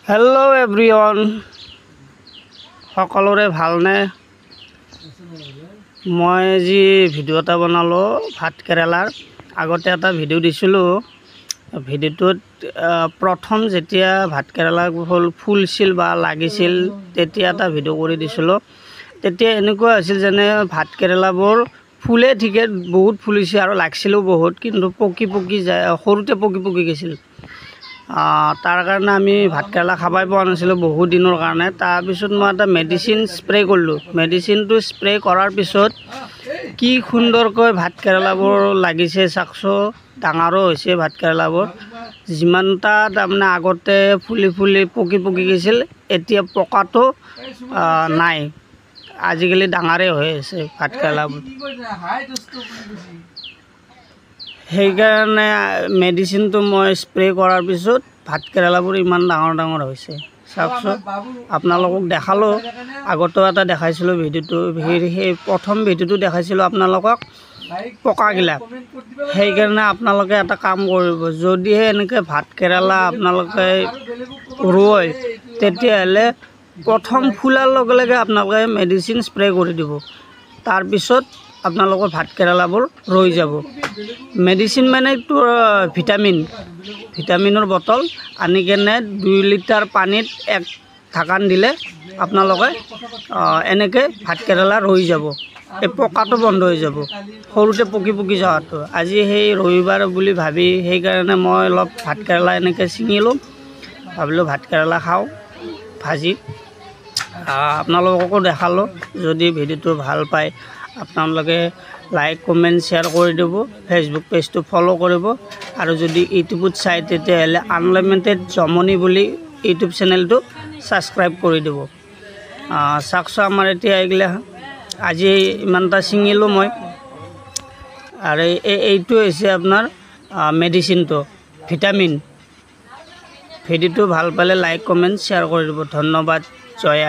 hello everyone सकलोरे भालने मैं जी video एटा बनालो भात केरेलार आगते एटा भिडिओ दिसिलो भिडिओत प्रथम जेतिया भात केरेला फुलसिल बा लागिसिल तेतिया एटा भिडिओ करि दिसिलो तेतिया एनेकुवा आसिल जेने भात केरेलाबोर फुले ठीके बहुत फुलिसे आरो लागसिलो बहुत किन्तु पकी पकी जाय सरुते पकी पकी गेसिल तार कारण आमी भात केरेला खाबाई पोৱা नाছিলো बहुत दिনৰ কাৰণে তাৰ পিছত মই এটা মেডিচিন স্প্ৰে কৰিলো মেডিচিনটো স্প্ৰে কৰাৰ পিছত কি সুন্দৰকৈ ভাত কেৰেলাবোৰ লাগিছে চাকছো ডাঙৰো হৈছে ভাত কেৰেলাবোৰ যিমানটা তাৰমানে আগতে ফুলি ফুলি পকি পকি গৈছিল এতিয়া পকাটো নাই আজিকালি ডাঙৰে হৈ আছে ভাত কেৰেলাবোৰ সেইকাৰণে মেডিচিনটো মই স্প্ৰে কৰাৰ পিছত ভাত কেৰেলাবোৰ ইমান ডাঙৰ ডাঙৰ হৈছে চাওকচোন আপোনালোকক দেখালো আগতো এটা দেখাইছিলো ভিডিওটো সেই প্ৰথম ভিডিওটো দেখাইছিলো আপোনালোকক পকাগিলা সেইকাৰণে আপোনালোকে এটা কাম কৰিব যদিহে এনেকৈ ভাত কেৰেলা আপোনালোকে ৰুয় তেতিয়াহ'লে প্ৰথম ফুলাৰ লগে লগে আপোনালোকে মেডিচিন স্প্ৰে কৰি দিব তাৰ পিছত আপোনালোকৰ ভাত কেৰেলাবোৰ ৰৈ যাব মেডিচিন মানে তো ভিটামিনৰ বটল আনি কেনে 2 লিটাৰ পানীত এক ঢাকন দিলে আপোনালোকে এনেকৈ ভাত কেৰেলা ৰৈ যাব এই পকাটো বন্ধ হৈ যাব সৰুতে পকি পকি যাওঁটো আজি সেই ৰবিবাৰ বুলি ভাবি সেইকাৰণে মই অলপ ভাত কেৰেলা এনেকৈ ছিঙিলোঁ ভাবিলোঁ ভাত কেৰেলা খাওঁ ভাজি আপোনালোককো দেখালোঁ যদি ভিডিওটো ভাল পায় আপোনালোকে লাইক কমেন্ট শেয়ার করে দেব ফেসবুক পেজটো ফলো করব আর যদি ইউটিউবত চাই তেতিয়াহ'লে আনলিমিটেড জমনি বলি ইউটিউব চ্যানেলটো সাবস্ক্রাইব করে দেব চাকছো আমার এতিয়া এইগিলা আজি ইমানটা ছিঙিলো মই আর এইটো হৈছে আপনার মেডিসিনটো ভিটামিন ভিডিওটো ভাল পালে লাইক কমেন্ট শেয়ার করে দেব ধন্যবাদ জয়